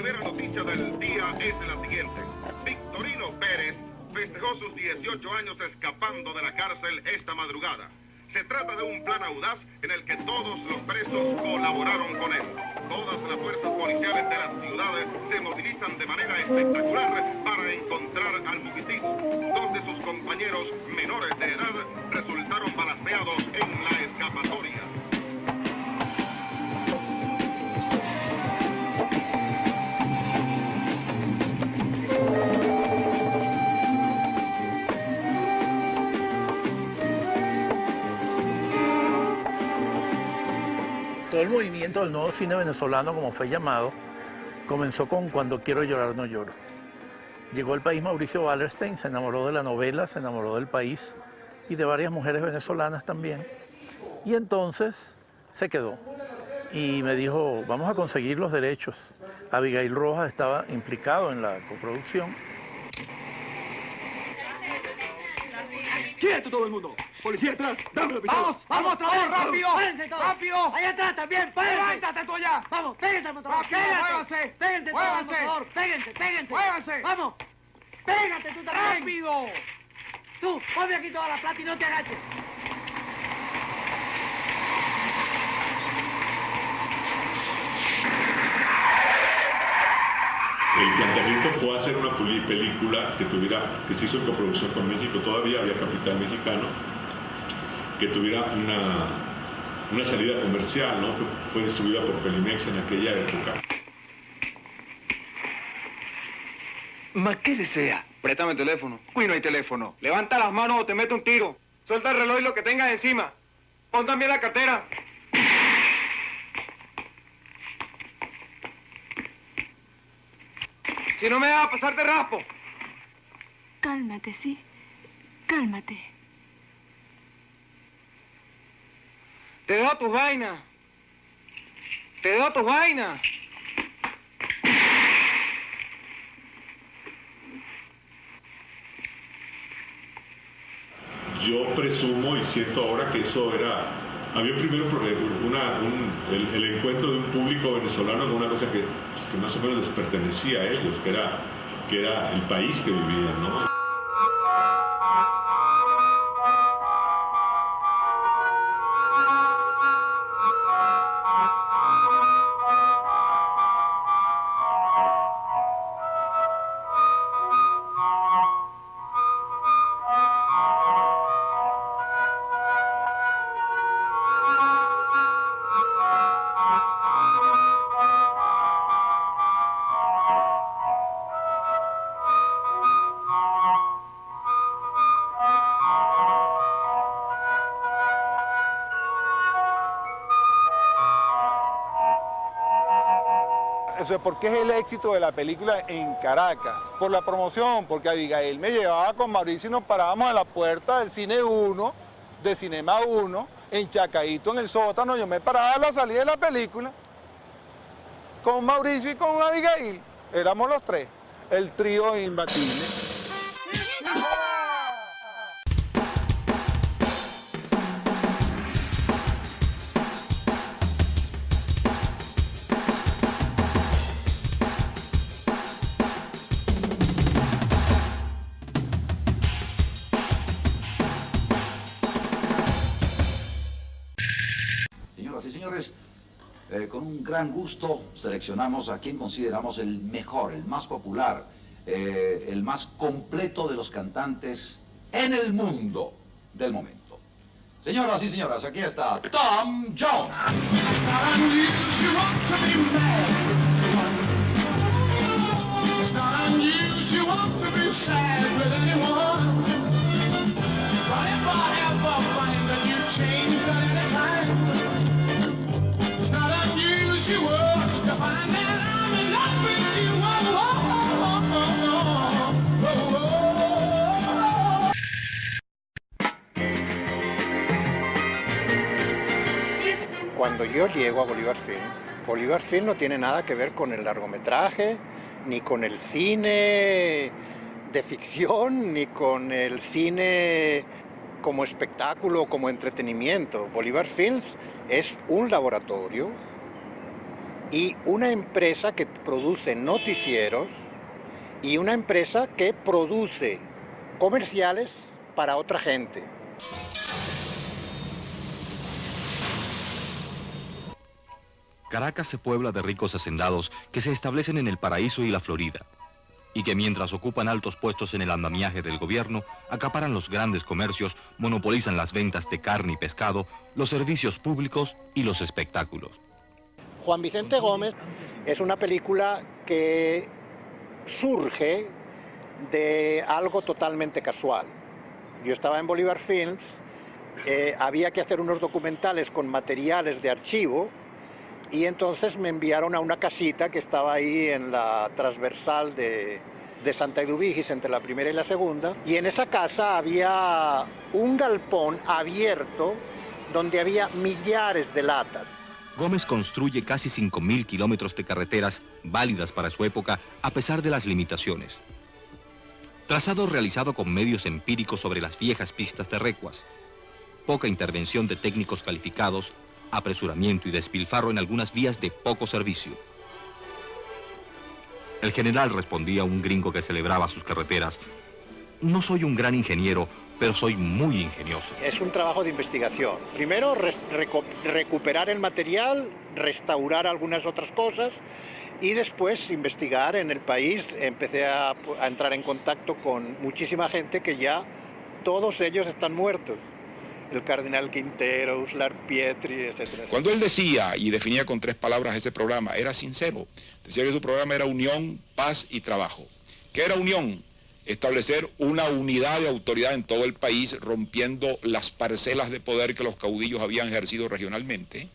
primera noticia del día es la siguiente. Victorino Pérez festejó sus 18 años escapando de la cárcel esta madrugada. Se trata de un plan audaz en el que todos los presos colaboraron con él. Todas las fuerzas policiales de las ciudades se movilizan de manera espectacular para encontrar al fugitivo. Dos de sus compañeros menores de edad resultaron balaceados en la escapatoria. Todo el movimiento del nuevo cine venezolano, como fue llamado, comenzó con Cuando quiero llorar no lloro. Llegó al país Mauricio Wallerstein, se enamoró de la novela, se enamoró del país y de varias mujeres venezolanas también. Y entonces se quedó y me dijo, vamos a conseguir los derechos. Abigail Rojas estaba implicado en la coproducción. ¡Quieto todo el mundo! ¡Policía atrás! ¡Dame la pistola! ¡Vamos otra vez! ¡Rápido! ¡Párense todos! ¡Rápido! ¡Allá atrás también! ¡Péguense! ¡Levántate tú allá! ¡Vamos! ¡Péguense al motor! ¡Rápido! ¡Péguense! ¡Muévanse! ¡Péguense todos, por ¡Muévanse! favor! ¡Péguense! ¡Péguense! ¡Muévanse! ¡Vamos! ¡Pégate tú también! ¡Rápido! Tú, ponme aquí toda la plata y no te agaches. El planteamiento fue hacer una película que se hizo en coproducción con México, todavía había capital mexicano, que tuviera una salida comercial, ¿no? Fue distribuida por Pelimex en aquella época. ¿Más qué desea? Préstame el teléfono. Uy, no hay teléfono. Levanta las manos o te meto un tiro. Suelta el reloj y lo que tengas encima. Pon también la cartera. Si no me vas a pasar, te raspo. Cálmate, ¿sí? Cálmate. Te doy tus vainas. Te doy tus vainas. Yo presumo y siento ahora que eso era... Había primero el encuentro de un público venezolano con una cosa que más o menos les pertenecía a ellos, que era el país que vivían, ¿no? O sea, ¿por qué es el éxito de la película en Caracas? Por la promoción, porque Abigail me llevaba con Mauricio y nos parábamos a la puerta del Cine 1, de Cinema 1, en Chacaíto, en el sótano. Yo me paraba a la salida de la película con Mauricio y con Abigail. Éramos los tres, el trío imbatible. Señoras y señores, con un gran gusto seleccionamos a quien consideramos el mejor, el más popular, el más completo de los cantantes en el mundo del momento. Señoras y señoras, aquí está Tom Jones. Cuando yo llego a Bolívar Film no tiene nada que ver con el largometraje, ni con el cine de ficción, ni con el cine como espectáculo, como entretenimiento. Bolívar Films es un laboratorio y una empresa que produce noticieros y una empresa que produce comerciales para otra gente. Caracas se puebla de ricos hacendados que se establecen en el Paraíso y la Florida, y que mientras ocupan altos puestos en el andamiaje del gobierno, acaparan los grandes comercios, monopolizan las ventas de carne y pescado, los servicios públicos y los espectáculos. Juan Vicente Gómez es una película que surge de algo totalmente casual. Yo estaba en Bolívar Films, había que hacer unos documentales con materiales de archivo, y entonces me enviaron a una casita que estaba ahí en la transversal de Santa Eduvigis, entre la primera y la segunda, y en esa casa había un galpón abierto donde había millares de latas. Gómez construye casi 5.000 kilómetros de carreteras válidas para su época a pesar de las limitaciones. Trazado realizado con medios empíricos sobre las viejas pistas de recuas. Poca intervención de técnicos calificados, apresuramiento y despilfarro en algunas vías de poco servicio. El general respondía a un gringo que celebraba sus carreteras: no soy un gran ingeniero, pero soy muy ingenioso. Es un trabajo de investigación. Primero, recuperar el material, restaurar algunas otras cosas, y después investigar en el país. Empecé a entrar en contacto con muchísima gente que ya todos ellos están muertos. El cardenal Quintero, Uslar Pietri, etcétera. Cuando él decía y definía con 3 palabras ese programa, era sincero. Decía que su programa era unión, paz y trabajo. ¿Qué era unión? Establecer una unidad de autoridad en todo el país, rompiendo las parcelas de poder que los caudillos habían ejercido regionalmente.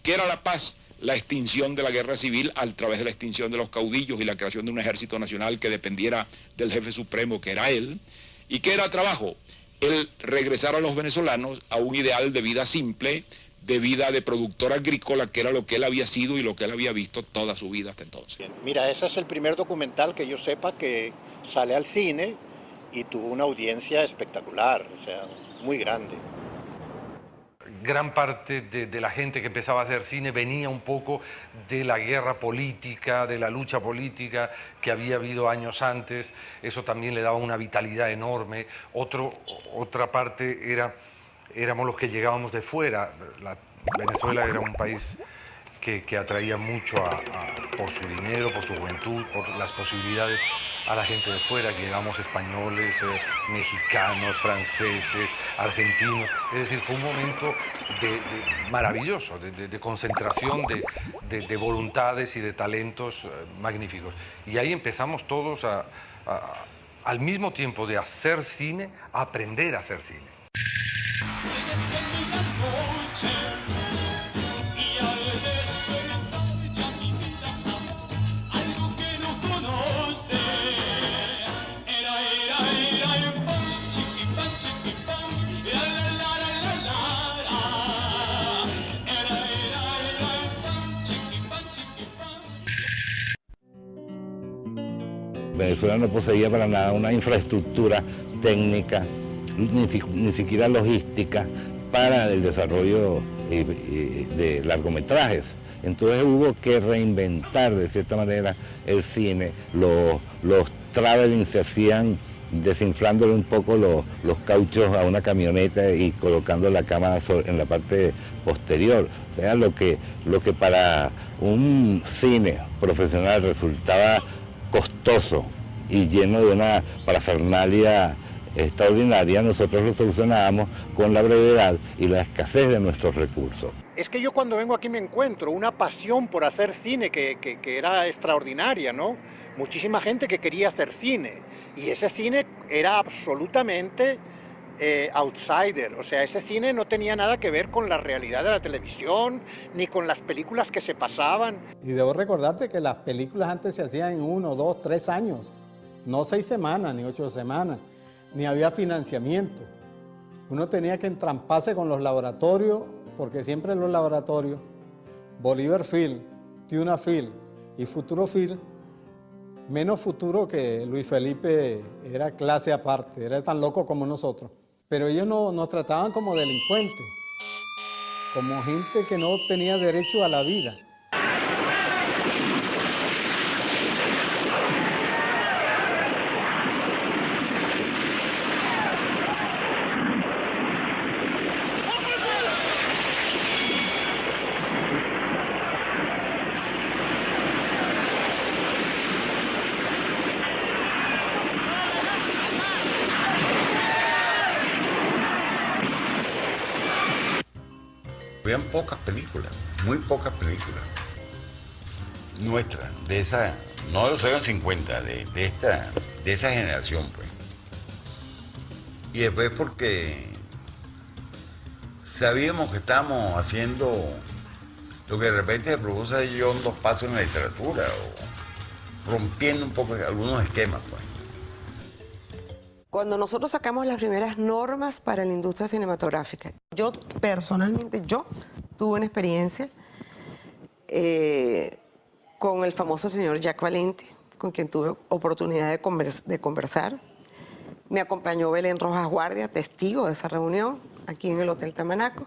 ¿Qué era la paz? La extinción de la guerra civil a través de la extinción de los caudillos y la creación de un ejército nacional que dependiera del jefe supremo, que era él. ¿Y qué era trabajo? El regresar a los venezolanos a un ideal de vida simple, de vida de productor agrícola, que era lo que él había sido y lo que él había visto toda su vida hasta entonces. Mira, ese es el primer documental que yo sepa que sale al cine y tuvo una audiencia espectacular, o sea, muy grande. Gran parte de la gente que empezaba a hacer cine venía un poco de la guerra política, de la lucha política que había habido años antes. Eso también le daba una vitalidad enorme. Otra parte éramos los que llegábamos de fuera. Venezuela era un país que atraía mucho por su dinero, por su juventud, por las posibilidades a la gente de fuera. Llegamos españoles, mexicanos, franceses, argentinos. Es decir, fue un momento maravilloso, de concentración de voluntades y de talentos magníficos. Y ahí empezamos todos al mismo tiempo de hacer cine, a aprender a hacer cine. Venezuela no poseía para nada una infraestructura técnica, ni siquiera logística para el desarrollo de largometrajes. Entonces hubo que reinventar de cierta manera el cine. Los traveling se hacían desinflándole un poco los cauchos a una camioneta y colocando la cámara en la parte posterior. O sea, lo que para un cine profesional resultaba costoso y lleno de una parafernalia extraordinaria, nosotros lo solucionábamos con la brevedad y la escasez de nuestros recursos. Es que yo cuando vengo aquí me encuentro una pasión por hacer cine que era extraordinaria, ¿no? Muchísima gente que quería hacer cine, y ese cine era absolutamente outsider, o sea, ese cine no tenía nada que ver con la realidad de la televisión, ni con las películas que se pasaban. Y debo recordarte que las películas antes se hacían en 1, 2, 3 años, no 6 semanas, ni 8 semanas, ni había financiamiento. Uno tenía que entramparse con los laboratorios, porque siempre en los laboratorios, Bolívar Film, Tuna Film y Futuro Film, menos futuro que Luis Felipe, era clase aparte, era tan loco como nosotros. Pero ellos nos trataban como delincuentes, como gente que no tenía derecho a la vida. habían pocas películas, muy pocas películas nuestras, de esa, no de los años 50, de esa generación, pues. Y después porque sabíamos que estábamos haciendo lo que de repente se produce John dos pasos en la literatura, o rompiendo un poco algunos esquemas, pues. Cuando nosotros sacamos las primeras normas para la industria cinematográfica, yo personalmente, tuve una experiencia con el famoso señor Jack Valenti, con quien tuve oportunidad de conversar. Me acompañó Belén Rojas Guardia, testigo de esa reunión, aquí en el Hotel Tamanaco.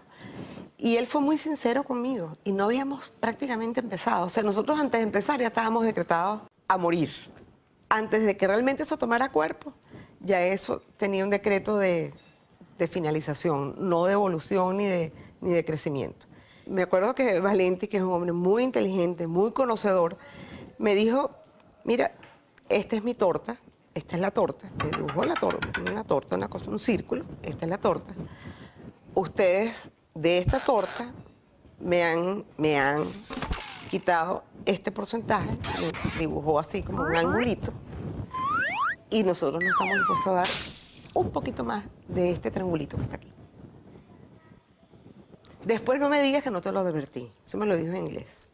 Y él fue muy sincero conmigo y no habíamos prácticamente empezado. O sea, nosotros antes de empezar ya estábamos decretados a morir. Antes de que realmente eso tomara cuerpo, ya eso tenía un decreto de finalización, no de evolución ni de crecimiento. Me acuerdo que Valenti, que es un hombre muy inteligente, muy conocedor, me dijo, mira, esta es mi torta, esta es la torta. Me dibujó una torta, un círculo, esta es la torta. Ustedes de esta torta me han quitado este porcentaje, me dibujó así como un angulito, y nosotros no estamos dispuestos a dar un poquito más de este triangulito que está aquí. Después no me digas que no te lo advertí. Eso me lo dijo en inglés.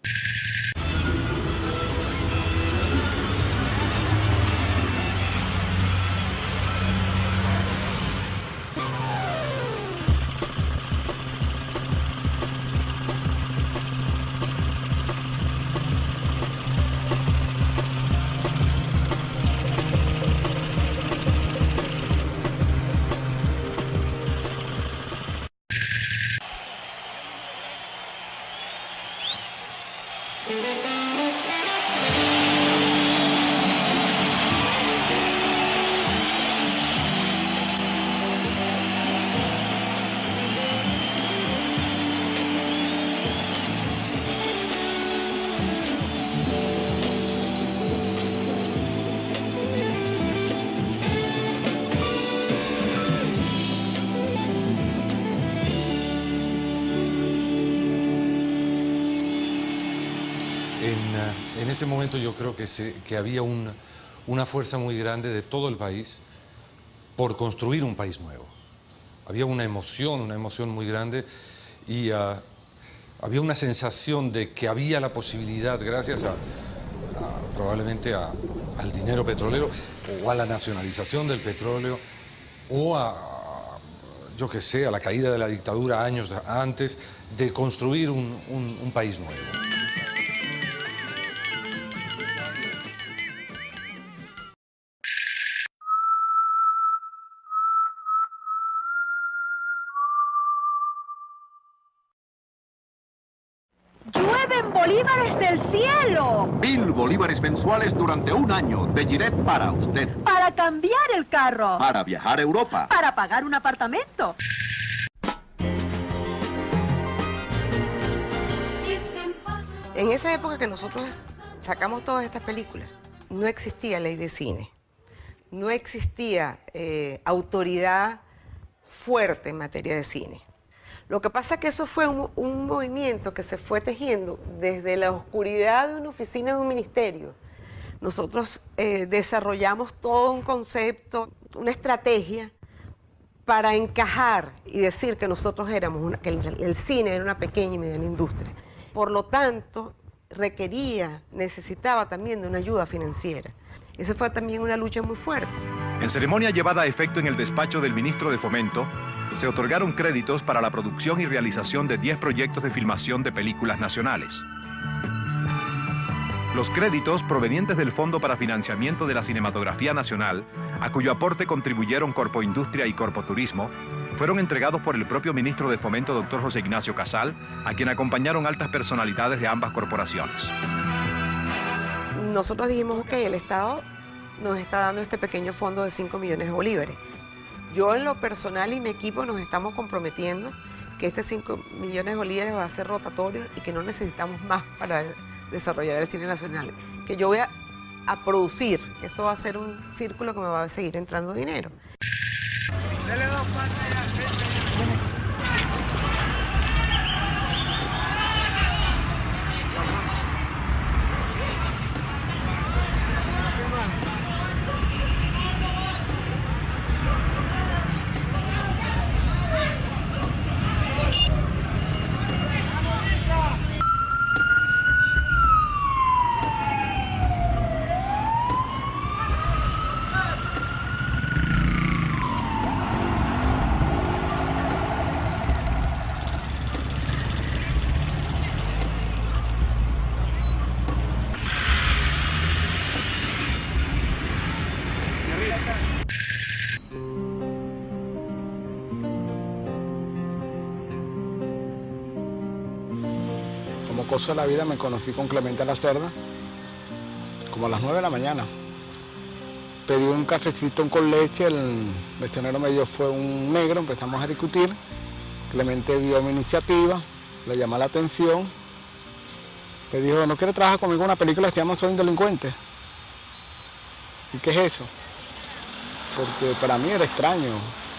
En ese momento yo creo que había una fuerza muy grande de todo el país por construir un país nuevo. Había una emoción muy grande y había una sensación de que había la posibilidad, gracias probablemente al dinero petrolero o a la nacionalización del petróleo o yo qué sé, a la caída de la dictadura años antes, de construir un país nuevo. ¡Llueven bolívares del cielo! 1000 bolívares mensuales durante un año de Giret para usted. Para cambiar el carro. Para viajar a Europa. Para pagar un apartamento. En esa época que nosotros sacamos todas estas películas, no existía ley de cine. No existía autoridad fuerte en materia de cine. Lo que pasa es que eso fue un movimiento que se fue tejiendo desde la oscuridad de una oficina de un ministerio. Nosotros desarrollamos todo un concepto, una estrategia para encajar y decir que nosotros éramos, que el cine era una pequeña y mediana industria. Por lo tanto, necesitaba también de una ayuda financiera. Esa fue también una lucha muy fuerte. En ceremonia llevada a efecto en el despacho del ministro de Fomento, se otorgaron créditos para la producción y realización de 10 proyectos de filmación de películas nacionales. Los créditos provenientes del Fondo para Financiamiento de la Cinematografía Nacional, a cuyo aporte contribuyeron Corpo Industria y Corpo Turismo, fueron entregados por el propio ministro de Fomento, doctor José Ignacio Casal, a quien acompañaron altas personalidades de ambas corporaciones. Nosotros dijimos, ok, el Estado nos está dando este pequeño fondo de 5 millones de bolívares. Yo en lo personal y mi equipo nos estamos comprometiendo que este 5 millones de bolívares va a ser rotatorio y que no necesitamos más para desarrollar el cine nacional. Que yo voy a producir, eso va a ser un círculo que me va a seguir entrando dinero. Dele 2 partes como cosa de la vida, me conocí con Clemente Lacerda, como a las 9 de la mañana. Pedí un cafecito con leche, el mesonero me dio fue un negro, empezamos a discutir. Clemente vio mi iniciativa, le llamó la atención. Me dijo, ¿no quiere trabajar conmigo en una película que se llama Soy un delincuente? ¿Y qué es eso? Porque para mí era extraño,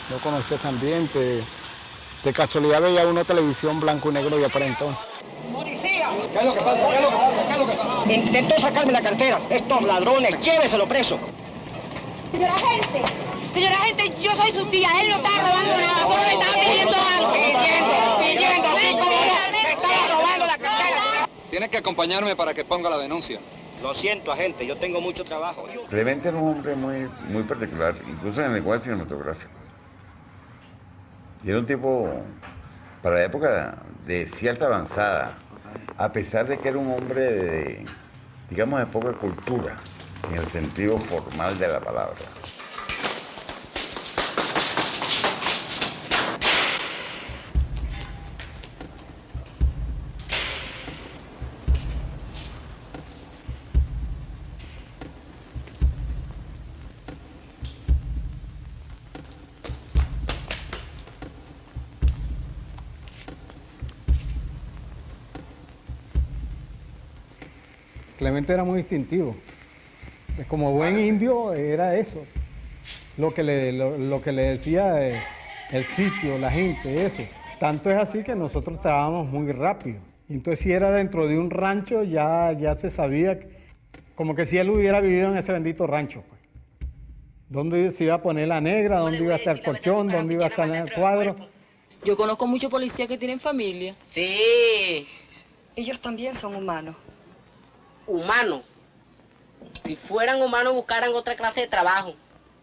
no conocía ese ambiente. De casualidad veía una televisión blanco y negro ya para entonces. ¡Policía! ¿Qué es lo que pasa? ¿Qué es lo que pasa? ¿Qué es lo que pasa? Intentó sacarme la cartera. Estos ladrones, lléveselo preso. Señora agente, yo soy su tía, él no está robando nada, solo le estaba pidiendo algo. Pidiendo, así como me estaba robando la cartera. Tiene que acompañarme para que ponga la denuncia. Lo siento, agente, yo tengo mucho trabajo. Clemente era un hombre muy particular, incluso en el lenguaje cinematográfico. Y era un tipo, para la época, de cierta avanzada, a pesar de que era un hombre de, digamos, de poca cultura, en el sentido formal de la palabra. Clemente era muy distintivo. Como buen indio era eso. Lo que le decía el sitio, la gente, eso. Tanto es así que nosotros trabajábamos muy rápido. Y entonces si era dentro de un rancho ya se sabía, como que si él hubiera vivido en ese bendito rancho. Pues. ¿Dónde se iba a poner la negra? ¿Dónde iba a estar el colchón? ¿Dónde iba a estar el cuadro? Yo conozco muchos policías que tienen familia. Sí. Ellos también son humanos. Humanos. Si fueran humanos buscaran otra clase de trabajo.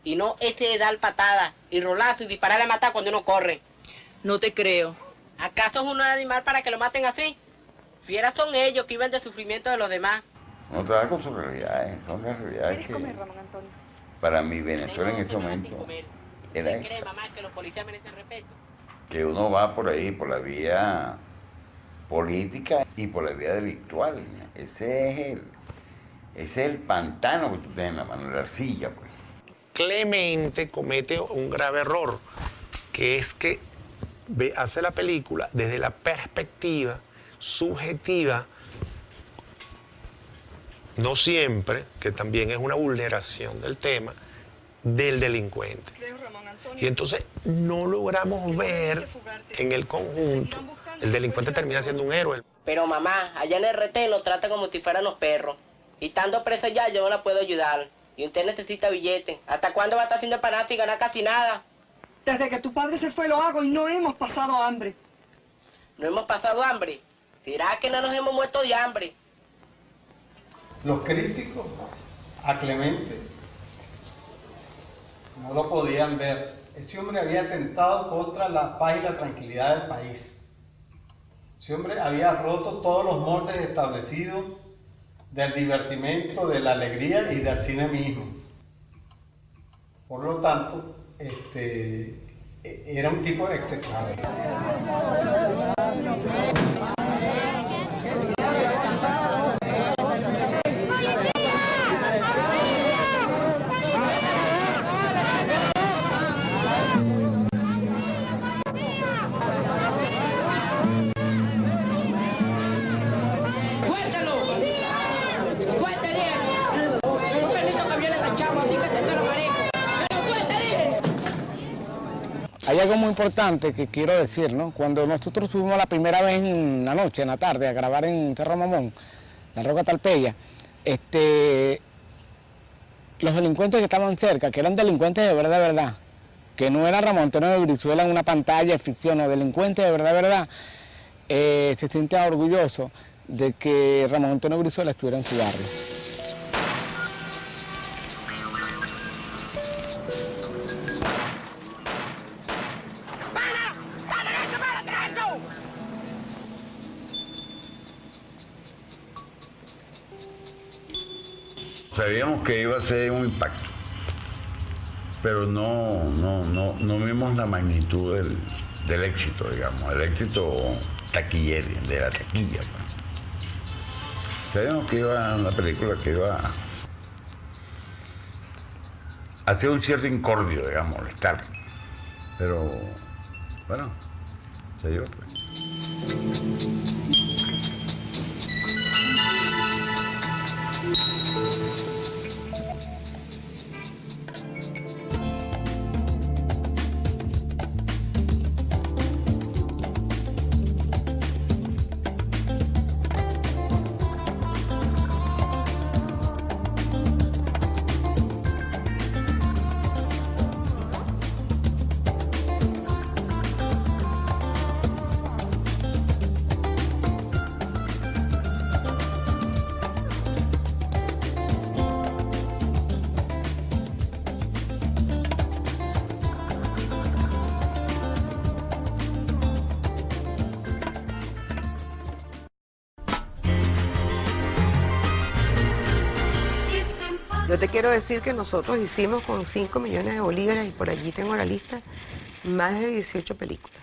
Y no de dar patadas y rolazo y disparar a matar cuando uno corre. No te creo. ¿Acaso es un animal para que lo maten así? Fieras son ellos que viven del sufrimiento de los demás. No trabaja con sus realidades, son las realidades ¿Quieres comer, Ramón Antonio? Para mi Venezuela en ese momento era ¿Usted esa. cree, mamá, que los policías merecen respeto? Que uno va por ahí, por la vía política y por la vía delictual. Ese es el pantano que tú tienes en la mano, la arcilla, pues. Clemente comete un grave error, que es que hace la película desde la perspectiva subjetiva, no siempre, que también es una vulneración del tema, del delincuente. Y entonces no logramos ver en el conjunto, el delincuente termina siendo un héroe. Pero mamá, allá en el retén nos tratan como si fueran los perros. Y estando presa ya, yo no la puedo ayudar. Y usted necesita billete. ¿Hasta cuándo va a estar haciendo empanadas y ganar casi nada? Desde que tu padre se fue lo hago y no hemos pasado hambre. ¿No hemos pasado hambre? ¿Será que no nos hemos muerto de hambre? Los críticos a Clemente no lo podían ver. Ese hombre había atentado contra la paz y la tranquilidad del país. Ese hombre había roto todos los moldes establecidos del divertimento, de la alegría y del cine mismo. Por lo tanto, era un tipo execrable. Hay algo muy importante que quiero decir, ¿no? Cuando nosotros subimos la primera vez en la noche, en la tarde, a grabar en Cerro Mamón, la Roca Talpeya, los delincuentes que estaban cerca, que eran delincuentes de verdad, que no era Ramón Antonio de Brizuela en una pantalla de ficción, o delincuentes de verdad, se sienten orgullosos de que Ramón Antonio Brizuela estuviera en su barrio. Sabíamos que iba a ser un impacto, pero no vimos la magnitud del éxito, digamos, el éxito taquillero, de la taquilla. Sabíamos que iba la película, que iba a hacer un cierto incordio, digamos, molestar. Pero, bueno, se dio pues. Yo te quiero decir que nosotros hicimos con 5 millones de bolívares, y por allí tengo la lista, más de 18 películas.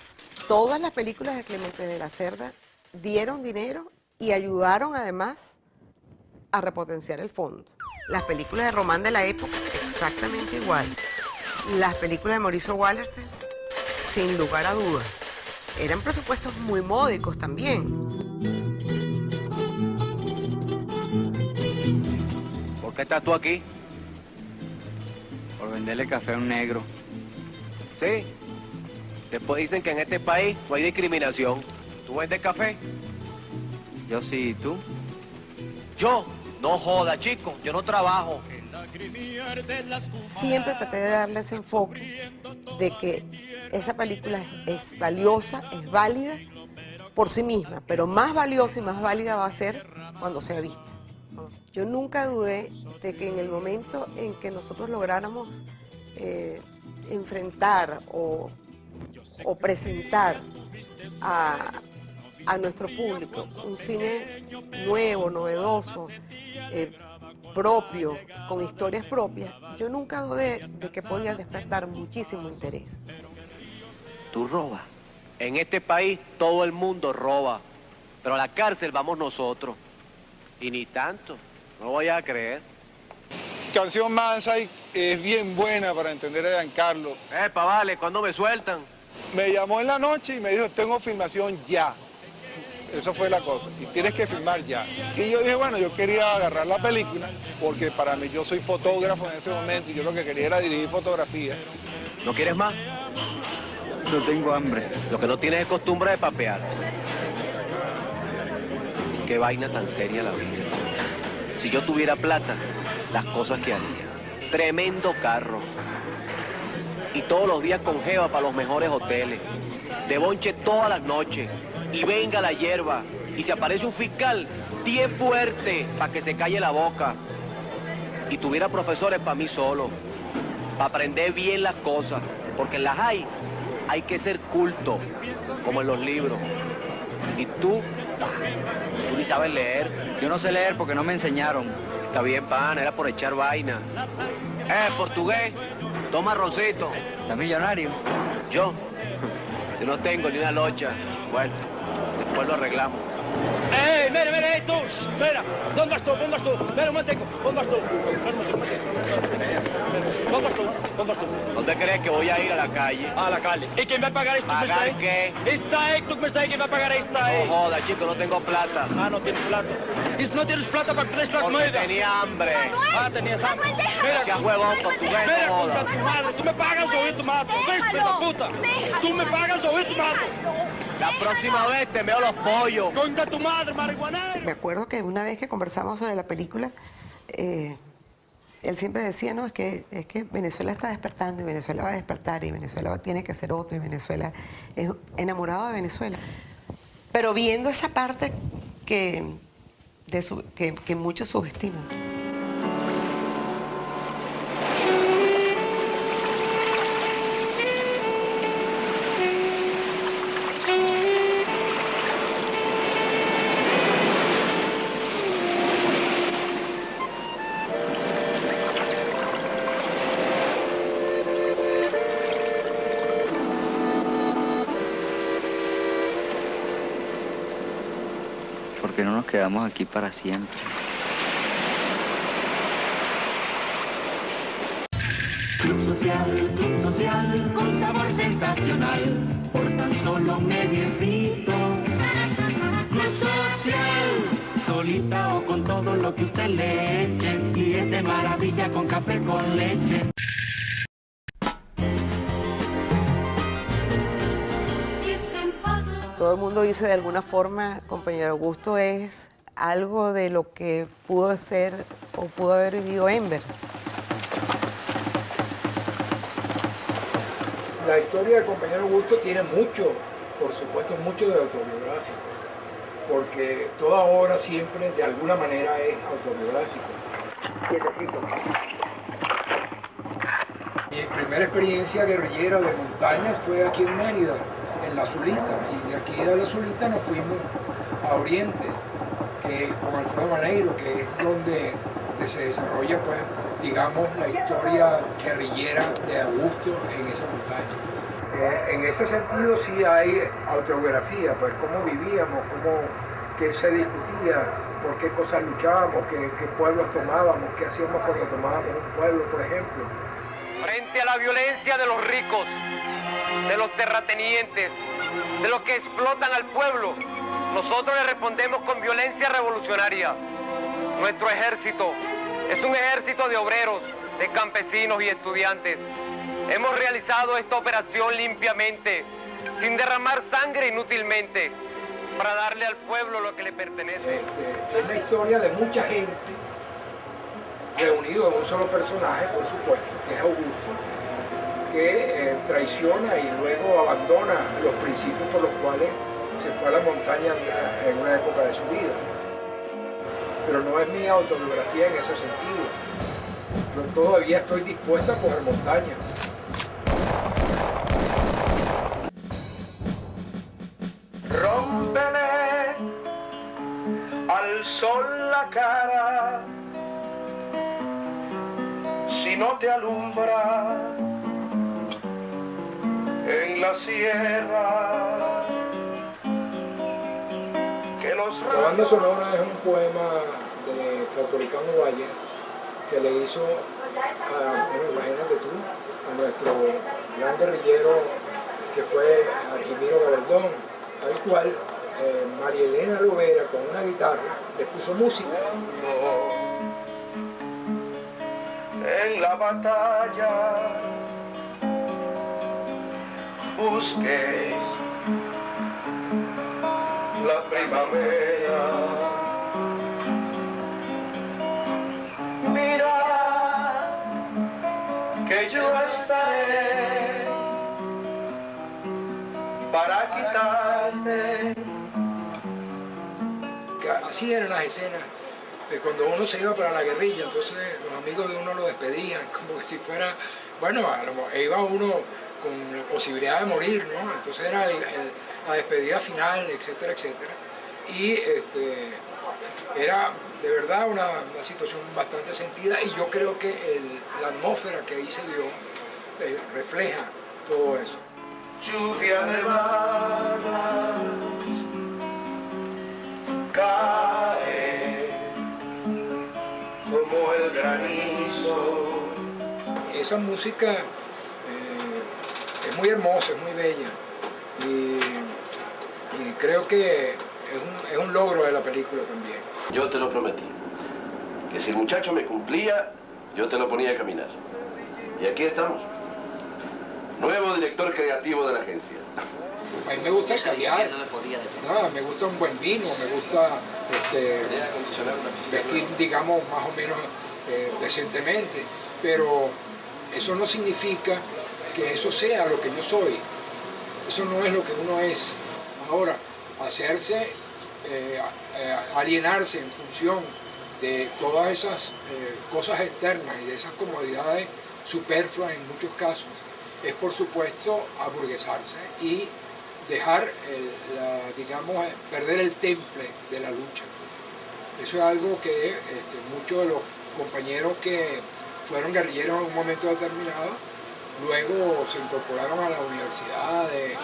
Todas las películas de Clemente de la Cerda dieron dinero y ayudaron además a repotenciar el fondo. Las películas de Román de la época, exactamente igual. Las películas de Mauricio Wallerstein, sin lugar a dudas. Eran presupuestos muy módicos también. ¿Por qué estás tú aquí? Por venderle café a un negro. Sí. Después dicen que en este país no hay discriminación. ¿Tú vendes café? Yo sí, ¿y tú? Yo. No joda, chico. Yo no trabajo. Siempre traté de darle ese enfoque de que esa película es valiosa, es válida por sí misma, pero más valiosa y más válida va a ser cuando sea vista. Yo nunca dudé de que en el momento en que nosotros lográramos enfrentar o presentar a nuestro público un cine nuevo, novedoso, propio, con historias propias, yo nunca dudé de que podía despertar muchísimo interés. Tú robas. En este país todo el mundo roba, pero a la cárcel vamos nosotros. Y ni tanto, no lo vayas a creer. Canción mansa y es bien buena para entender a Giancarlo. Vale, ¿cuándo me sueltan? Me llamó en la noche y me dijo, tengo filmación ya. Eso fue la cosa, y tienes que filmar ya. Y yo dije, bueno, yo quería agarrar la película, porque para mí yo soy fotógrafo en ese momento, y yo lo que quería era dirigir fotografía. ¿No quieres más? No tengo hambre. Lo que no tienes es costumbre de papear. Qué vaina tan seria la vida. Si yo tuviera plata, las cosas que haría. Tremendo carro. Y todos los días con jeva para los mejores hoteles. De bonche todas las noches. Y venga la hierba. Y si aparece un fiscal, 10 fuerte para que se calle la boca. Y tuviera profesores para mí solo. Para aprender bien las cosas. Porque en las hay que ser culto. Como en los libros. Y tú ni sabes leer. Yo no sé leer porque no me enseñaron. Está bien, pan, era por echar vaina. Portugués, toma arrocito. ¿Estás millonario? Yo no tengo ni una locha. Bueno, después lo arreglamos. Mira, tú, espera, ¿dónde vas tú? Espera un momento, ¿dónde vas tú? ¿Dónde crees que voy a ir a la calle? A la calle. ¿Y quién va a pagar esto? ¿Pagar qué? Esta ¿tú me estás ahí? ¿Quién va a pagar esta? No joda, chico, no tengo plata. No tienes plata. ¿Y no tienes plata para tres las Porque monedas? tenía hambre. Tenías hambre. Mira, que huevón, portugués, Espera, no joda. contra tu madre. Tú me pagas o yo te mato. ¿Ves, esa puta? Tú me pagas o yo te mato. La próxima vez te veo los pollos. Contra tu madre, marihuanero. Me acuerdo que una vez que conversamos sobre la película, él siempre decía, no, es que Venezuela está despertando y Venezuela va a despertar y Venezuela tiene que ser otro y Venezuela es enamorado de Venezuela. Pero viendo esa parte que muchos subestiman. ¿Por qué no nos quedamos aquí para siempre? Club social, con sabor sensacional, por tan solo un mediecito. Club Social, solita o con todo lo que usted le eche, y es de maravilla con café con leche. Todo el mundo dice de alguna forma, compañero Augusto es algo de lo que pudo ser o pudo haber vivido Enver. La historia del compañero Augusto tiene mucho, por supuesto, mucho de autobiográfico, porque toda obra siempre de alguna manera es autobiográfica. Mi primera experiencia guerrillera de montañas fue aquí en Mérida, en La Zulita, y de aquí de La Zulita nos fuimos a Oriente, con Alfredo Maneiro, que es donde se desarrolla, pues, digamos, la historia guerrillera de Augusto en esa montaña. En ese sentido sí hay autobiografía, pues cómo vivíamos, qué se discutía, por qué cosas luchábamos, qué pueblos tomábamos, qué hacíamos cuando tomábamos un pueblo, por ejemplo. Frente a la violencia de los ricos, de los terratenientes, de los que explotan al pueblo, nosotros le respondemos con violencia revolucionaria. Nuestro ejército es un ejército de obreros, de campesinos y estudiantes. Hemos realizado esta operación limpiamente, sin derramar sangre inútilmente, para darle al pueblo lo que le pertenece. Es la historia de mucha gente, reunido en un solo personaje, por supuesto, que es Augusto, que traiciona y luego abandona los principios por los cuales se fue a la montaña en una época de su vida. Pero no es mi autobiografía en ese sentido. Yo todavía estoy dispuesta a coger montaña. Rómpele al sol la cara, si no te alumbra en la sierra. Que los La banda sonora es un poema de Caupolicán Valle que le hizo, bueno, imagínate tú, a nuestro gran guerrillero que fue Argimiro Gabaldón, al cual María Elena Lovera con una guitarra le puso música. En la batalla busques la primavera. Mira que yo estaré para quitarte. Así eran las escenas de cuando uno se iba para la guerrilla, entonces los amigos de uno lo despedían, como que si fuera, bueno, iba uno con la posibilidad de morir, ¿no? Entonces era la despedida final, etcétera, etcétera. Y era de verdad una situación bastante sentida, y yo creo que la atmósfera que ahí se dio refleja todo eso. Lluvia de balas cae como el granizo. Esa música es muy hermosa, es muy bella, y creo que es un logro de la película también. Yo te lo prometí, que si el muchacho me cumplía, yo te lo ponía a caminar. Y aquí estamos. Nuevo director creativo de la agencia. A mí me gusta el caviar, me gusta un buen vino, me gusta vestir, digamos, más o menos decentemente, pero eso no significa que eso sea lo que yo soy. Eso no es lo que uno es. Ahora, hacerse, alienarse en función de todas esas cosas externas y de esas comodidades superfluas en muchos casos, es por supuesto aburguesarse y dejar, digamos, perder el temple de la lucha. Eso es algo que muchos de los compañeros que fueron guerrilleros en un momento determinado, luego se incorporaron a las universidades,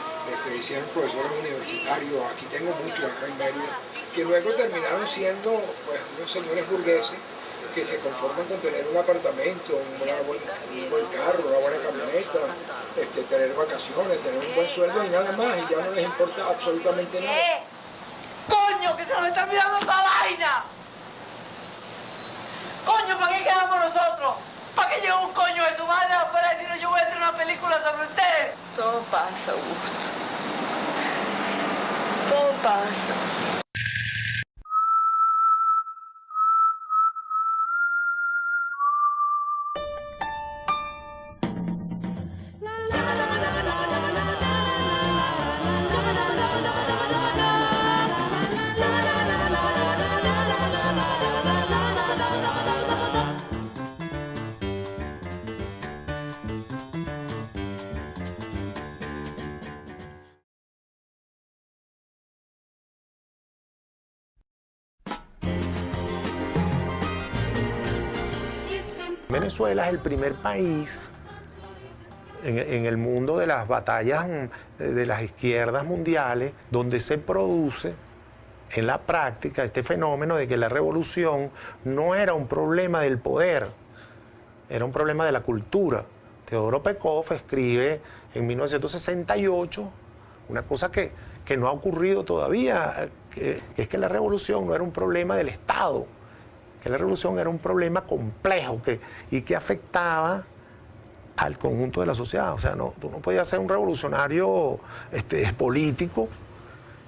hicieron profesores universitarios, aquí tengo muchos acá en Mérida, que luego terminaron siendo pues, unos señores burgueses que se conforman con tener un apartamento, un buen carro, una buena camioneta, tener vacaciones, tener un buen sueldo y nada más, y ya no les importa absolutamente nada. ¡Coño, que se nos está mirando esta vaina! ¡Coño, ¿para qué quedamos nosotros? ¿Para qué llega un coño de su madre afuera y decirnos yo voy a hacer una película sobre ustedes? Todo pasa, Augusto. Todo pasa. Venezuela es el primer país en el mundo de las batallas de las izquierdas mundiales donde se produce en la práctica este fenómeno de que la revolución no era un problema del poder, era un problema de la cultura. Teodoro Pekov escribe en 1968 una cosa que no ha ocurrido todavía, que es que la revolución no era un problema del Estado, que la revolución era un problema complejo y que afectaba al conjunto de la sociedad. O sea, tú no podías ser un revolucionario político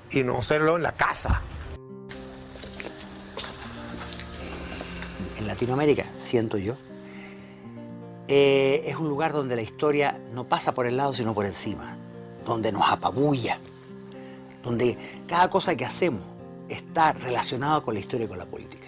y no serlo en la casa. En Latinoamérica, siento yo, es un lugar donde la historia no pasa por el lado, sino por encima, donde nos apabulla, donde cada cosa que hacemos está relacionada con la historia y con la política.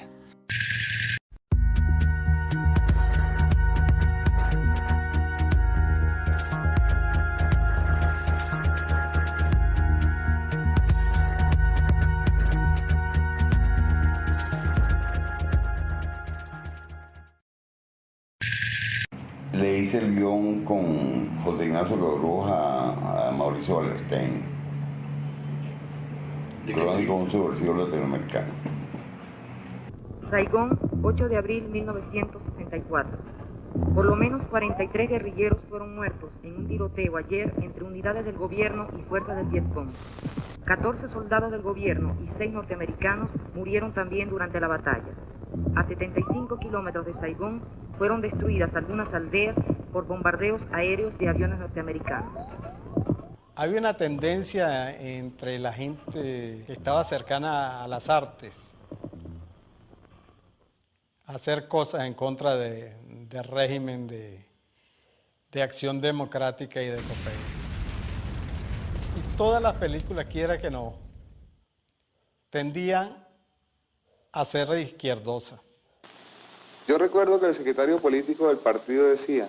Le hice el guión con José Ignacio Cabruja a Mauricio Wallerstein. Crónico de un subversivo latinoamericano. Saigón, 8 de abril 1964. Por lo menos 43 guerrilleros fueron muertos en un tiroteo ayer entre unidades del gobierno y fuerzas del Vietcong. 14 soldados del gobierno y 6 norteamericanos murieron también durante la batalla. A 75 kilómetros de Saigón fueron destruidas algunas aldeas por bombardeos aéreos de aviones norteamericanos. Había una tendencia entre la gente que estaba cercana a las artes a hacer cosas en contra del régimen de acción democrática y de Copey. Y todas las películas, quiera que no, tendían a ser izquierdosas. Yo recuerdo que el secretario político del partido decía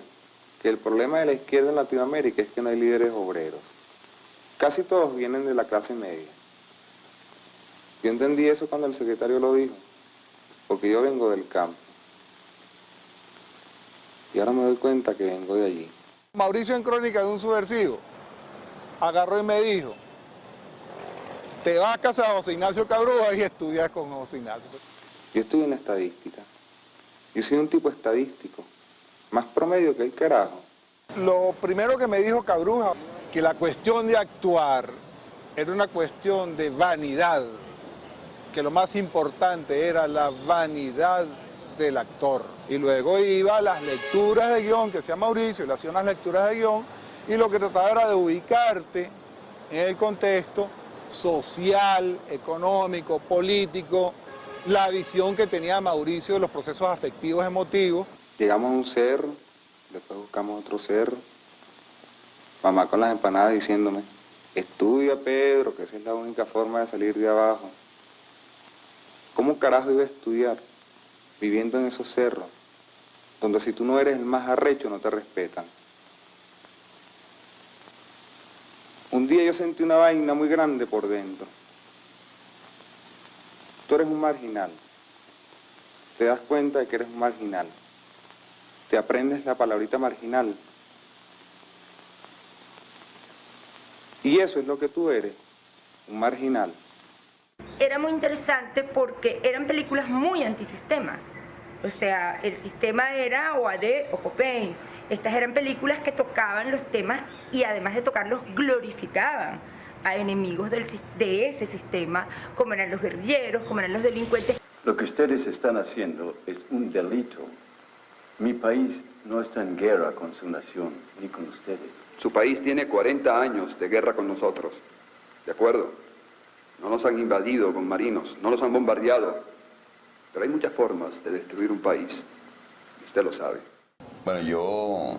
que el problema de la izquierda en Latinoamérica es que no hay líderes obreros. Casi todos vienen de la clase media. Yo entendí eso cuando el secretario lo dijo, porque yo vengo del campo. Y ahora me doy cuenta que vengo de allí. Mauricio, en Crónica de un subversivo, agarró y me dijo: te vas a casa de José Ignacio Cabruja y estudias con José Ignacio. Yo estudio en estadística. Yo soy un tipo estadístico, más promedio que el carajo. Lo primero que me dijo Cabruja, que la cuestión de actuar era una cuestión de vanidad, que lo más importante era la vanidad del actor. Y luego iba a las lecturas de guión, que sea Mauricio, le hacía unas lecturas de guión, y lo que trataba era de ubicarte en el contexto social, económico, político, la visión que tenía Mauricio de los procesos afectivos, emotivos. Llegamos a un cerro, después buscamos otro cerro. Mamá con las empanadas diciéndome: estudia, Pedro, que esa es la única forma de salir de abajo. ¿Cómo carajo iba a estudiar viviendo en esos cerros, donde si tú no eres el más arrecho no te respetan? Un día yo sentí una vaina muy grande por dentro. Tú eres un marginal. Te das cuenta de que eres un marginal. Te aprendes la palabrita marginal. Y eso es lo que tú eres, un marginal. Era muy interesante porque eran películas muy antisistema. O sea, el sistema era o Ade o Copain. Estas eran películas que tocaban los temas y además de tocarlos, glorificaban a enemigos de ese sistema, como eran los guerrilleros, como eran los delincuentes. Lo que ustedes están haciendo es un delito. Mi país no está en guerra con su nación, ni con ustedes. Su país tiene 40 años de guerra con nosotros, ¿de acuerdo? No nos han invadido con marinos, no nos han bombardeado. Pero hay muchas formas de destruir un país, y usted lo sabe. Bueno, yo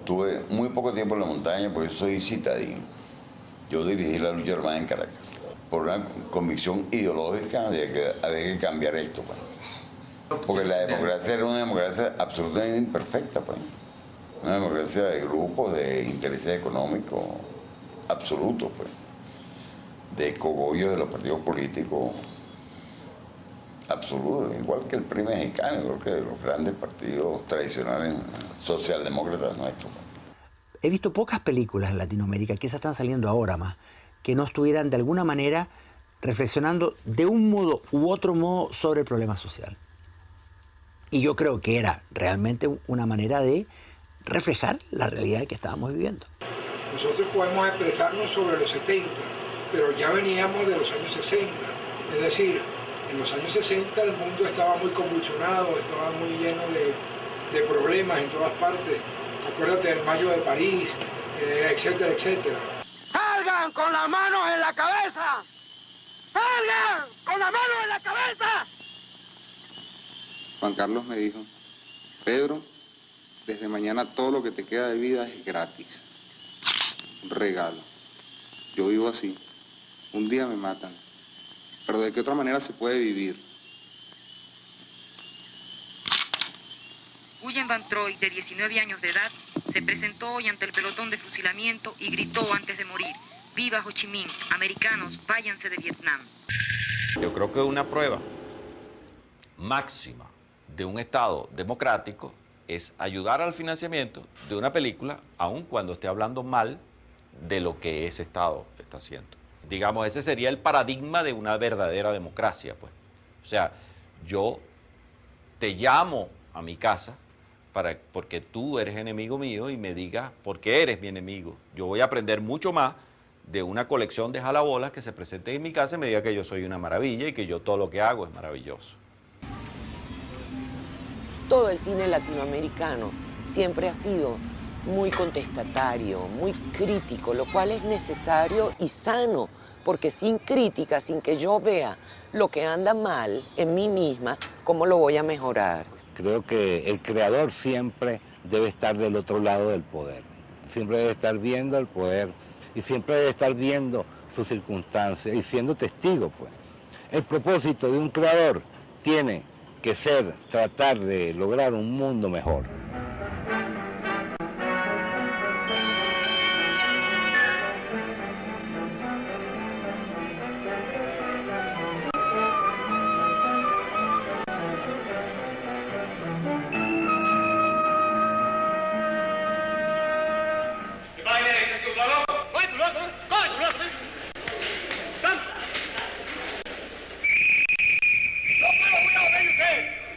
tuve muy poco tiempo en la montaña porque soy citadino. Yo dirigí la lucha armada en Caracas por una convicción ideológica de que había que cambiar esto, pues. Porque la democracia era una democracia absolutamente imperfecta, pues. Una democracia de grupos, de intereses económicos absolutos, pues. De cogollos de los partidos políticos absolutos, igual que el PRI mexicano, igual que los grandes partidos tradicionales socialdemócratas nuestros. He visto pocas películas en Latinoamérica, que esas están saliendo ahora más, que no estuvieran de alguna manera reflexionando de un modo u otro modo sobre el problema social. Y yo creo que era realmente una manera de reflejar la realidad que estábamos viviendo. Nosotros podemos expresarnos sobre los 70, pero ya veníamos de los años 60. Es decir, en los años 60 el mundo estaba muy convulsionado, estaba muy lleno de problemas en todas partes. Acuérdate del Mayo de París, etcétera, etcétera. ¡Salgan con las manos en la cabeza! ¡Salgan con las manos en la cabeza! Juan Carlos me dijo, Pedro, desde mañana todo lo que te queda de vida es gratis. Un regalo. Yo vivo así. Un día me matan. Pero ¿de qué otra manera se puede vivir? William Van Troy, de 19 años de edad, se presentó hoy ante el pelotón de fusilamiento y gritó antes de morir: ¡Viva Ho Chi Minh! Americanos, váyanse de Vietnam. Yo creo que una prueba máxima de un Estado democrático es ayudar al financiamiento de una película, aun cuando esté hablando mal de lo que ese Estado está haciendo. Digamos, ese sería el paradigma de una verdadera democracia, pues. O sea, yo te llamo a mi casa porque tú eres enemigo mío y me digas por qué eres mi enemigo. Yo voy a aprender mucho más de una colección de jalabolas que se presenten en mi casa y me diga que yo soy una maravilla y que yo todo lo que hago es maravilloso. Todo el cine latinoamericano siempre ha sido muy contestatario, muy crítico, lo cual es necesario y sano, porque sin crítica, sin que yo vea lo que anda mal en mí misma, ¿cómo lo voy a mejorar? Creo que el creador siempre debe estar del otro lado del poder, siempre debe estar viendo el poder y siempre debe estar viendo sus circunstancias y siendo testigo, pues. El propósito de un creador tiene que ser tratar de lograr un mundo mejor.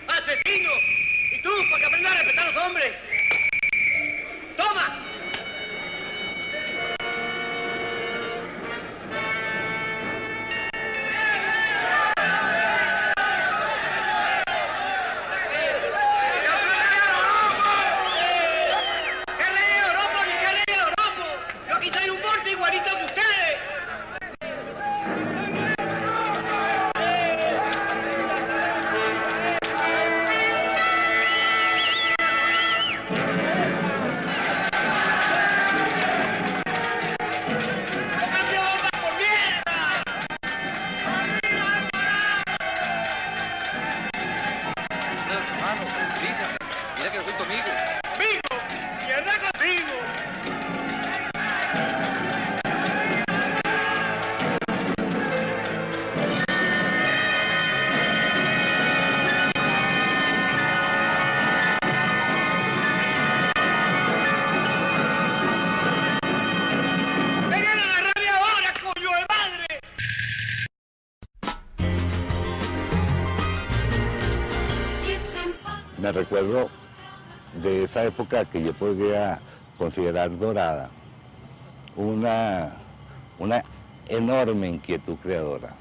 ¡Asesino! ¿Y tú? Porque aprendas a respetar a los hombres. ¡Toma! ¿Qué leí Oropo ni qué leí Oropo? Yo aquí soy un bolso igualito que ustedes. me recuerdo de esa época que yo podría considerar dorada, una enorme inquietud creadora,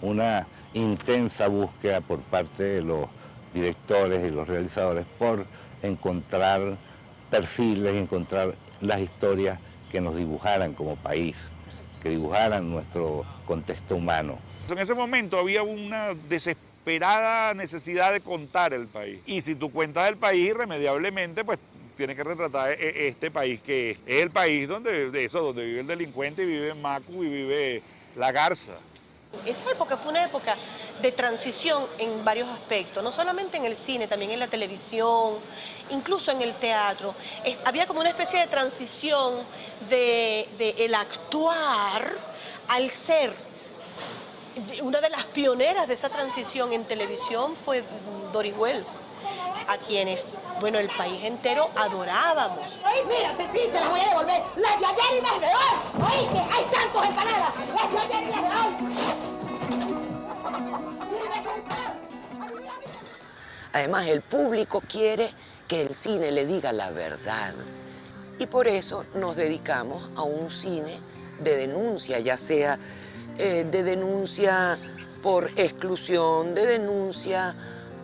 una intensa búsqueda por parte de los directores y los realizadores por encontrar perfiles, encontrar las historias que nos dibujaran como país, que dibujaran nuestro contexto humano. En ese momento había una desesperada necesidad de contar el país. Y si tú cuentas el país, irremediablemente, pues tienes que retratar este país que es el país donde vive el delincuente y vive Macu y vive la garza. Esa época fue una época de transición en varios aspectos, no solamente en el cine, también en la televisión, incluso en el teatro. Había como una especie de transición de el actuar al ser. Una de las pioneras de esa transición en televisión fue Doris Wells, a quienes, bueno, el país entero adorábamos. Mírate, sí, te las voy a devolver. Las de ayer y las de hoy. Oíste, hay tantos empanadas. Las de ayer y las de hoy. Además, el público quiere que el cine le diga la verdad. Y por eso nos dedicamos a un cine de denuncia, ya sea de denuncia por exclusión, de denuncia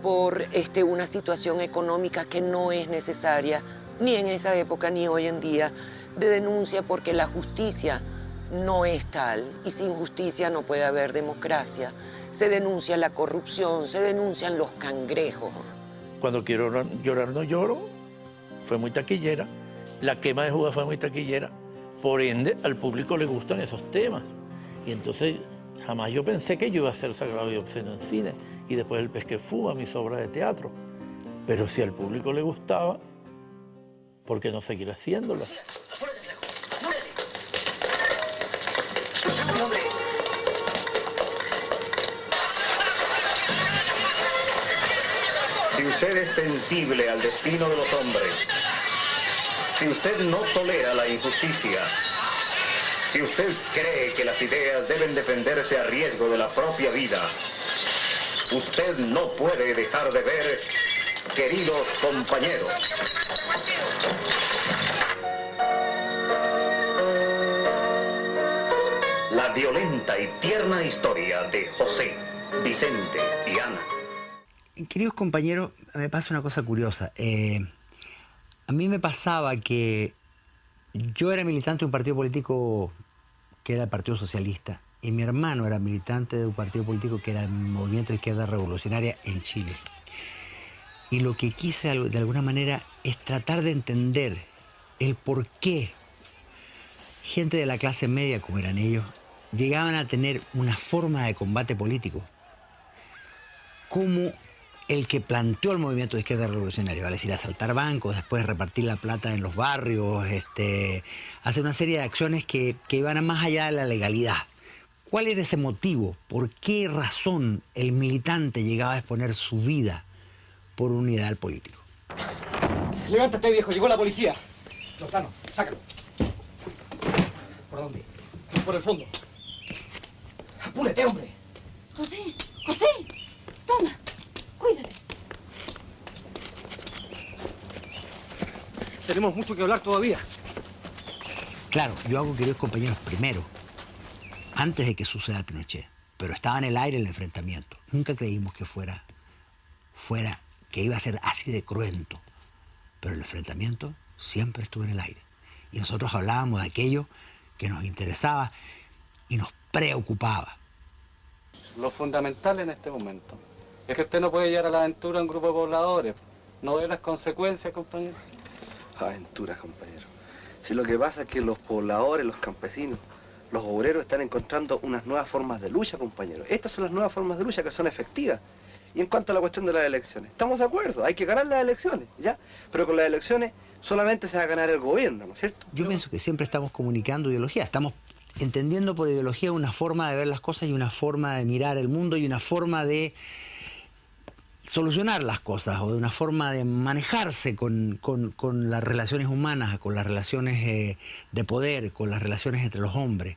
por una situación económica que no es necesaria, ni en esa época ni hoy en día, de denuncia porque la justicia no es tal, y sin justicia no puede haber democracia. Se denuncia la corrupción, se denuncian los cangrejos. Cuando quiero llorar no lloro, fue muy taquillera. La quema de Judas fue muy taquillera. Por ende, al público le gustan esos temas. Y entonces, jamás yo pensé que yo iba a ser Sagrado y Obsceno en cine. Y después El pez que fuma, mis obras de teatro. Pero si al público le gustaba, ¿por qué no seguir haciéndolo? Si usted es sensible al destino de los hombres, si usted no tolera la injusticia, si usted cree que las ideas deben defenderse a riesgo de la propia vida, usted no puede dejar de ver, queridos compañeros. La violenta y tierna historia de José, Vicente y Ana. Queridos compañeros, me pasa una cosa curiosa. A mí me pasaba que yo era militante de un partido político que era el Partido Socialista y mi hermano era militante de un partido político que era el Movimiento de Izquierda Revolucionaria en Chile. Y lo que quise de alguna manera es tratar de entender el por qué gente de la clase media, como eran ellos, llegaban a tener una forma de combate político como el que planteó el movimiento de izquierda revolucionaria, vale decir, asaltar bancos, después repartir la plata en los barrios, hacer una serie de acciones que iban más allá de la legalidad. ¿Cuál era ese motivo? ¿Por qué razón el militante llegaba a exponer su vida por un ideal político? Levántate, viejo, llegó la policía. Lozano, sácalo. ¿Por dónde? Por el fondo. ¡Apúrate, hombre! José, José, toma, cuídate. Tenemos mucho que hablar todavía. Claro, yo hago, queridos compañeros, primero, antes de que suceda Pinochet, pero estaba en el aire el enfrentamiento. Nunca creímos que que iba a ser así de cruento, pero el enfrentamiento siempre estuvo en el aire. Y nosotros hablábamos de aquello que nos interesaba y nos preocupaba. Lo fundamental en este momento es que usted no puede llevar a la aventura a un grupo de pobladores. No ve las consecuencias, compañero. Aventuras, compañero. Si lo que pasa es que los pobladores, los campesinos, los obreros están encontrando unas nuevas formas de lucha, compañero. Estas son las nuevas formas de lucha que son efectivas. Y en cuanto a la cuestión de las elecciones, estamos de acuerdo, hay que ganar las elecciones, ¿ya? Pero con las elecciones solamente se va a ganar el gobierno, ¿no es cierto? Yo pienso que siempre estamos comunicando ideología, estamos entendiendo por ideología una forma de ver las cosas y una forma de mirar el mundo y una forma de solucionar las cosas o de una forma de manejarse con las relaciones humanas, con las relaciones de poder, con las relaciones entre los hombres.